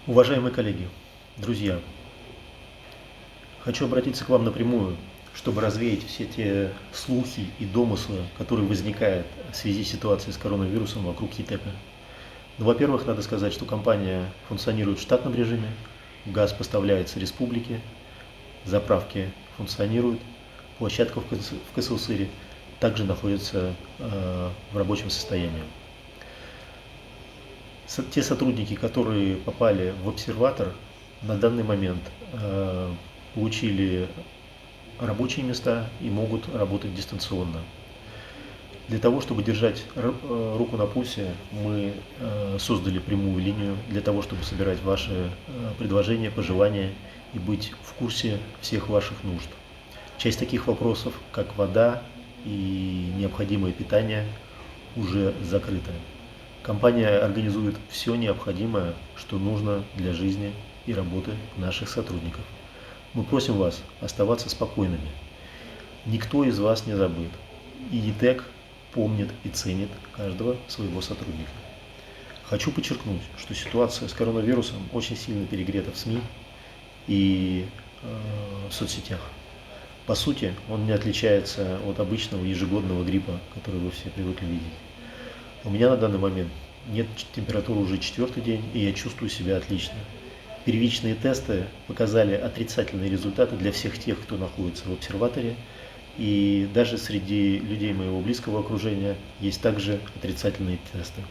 Уважаемые коллеги, друзья, хочу обратиться к вам напрямую, чтобы развеять все те слухи и домыслы, которые возникают в связи с ситуацией с коронавирусом вокруг ЕТЭКа. Ну, во-первых, надо сказать, что компания функционирует в штатном режиме, газ поставляется республике, заправки функционируют, площадка в КСУ-СЫРе также находится в рабочем состоянии. Те сотрудники, которые попали в обсерватор, на данный момент получили рабочие места и могут работать дистанционно. Для того, чтобы держать руку на пульсе, мы создали прямую линию для того, чтобы собирать ваши предложения, пожелания и быть в курсе всех ваших нужд. Часть таких вопросов, как вода и необходимое питание, уже закрыта. Компания организует все необходимое, что нужно для жизни и работы наших сотрудников. Мы просим вас оставаться спокойными. Никто из вас не забыт. И ЕТЭК помнит и ценит каждого своего сотрудника. Хочу подчеркнуть, что ситуация с коронавирусом очень сильно перегрета в СМИ и в соцсетях. По сути, он не отличается от обычного ежегодного гриппа, который вы все привыкли видеть. У меня на данный момент нет температуры уже 4-й день, и я чувствую себя отлично. Первичные тесты показали отрицательные результаты для всех тех, кто находится в обсерваторе, и даже среди людей моего близкого окружения есть также отрицательные тесты.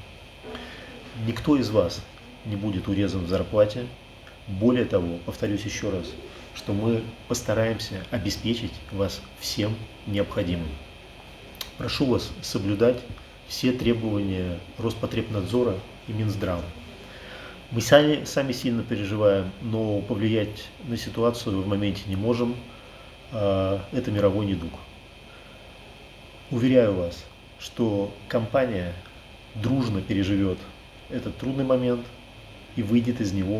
Никто из вас не будет урезан в зарплате. Более того, повторюсь еще раз, что мы постараемся обеспечить вас всем необходимым. Прошу вас соблюдать все требования Роспотребнадзора и Минздрава. Мы сами сильно переживаем, но повлиять на ситуацию в моменте не можем. Это мировой недуг. Уверяю вас, что компания дружно переживет этот трудный момент и выйдет из него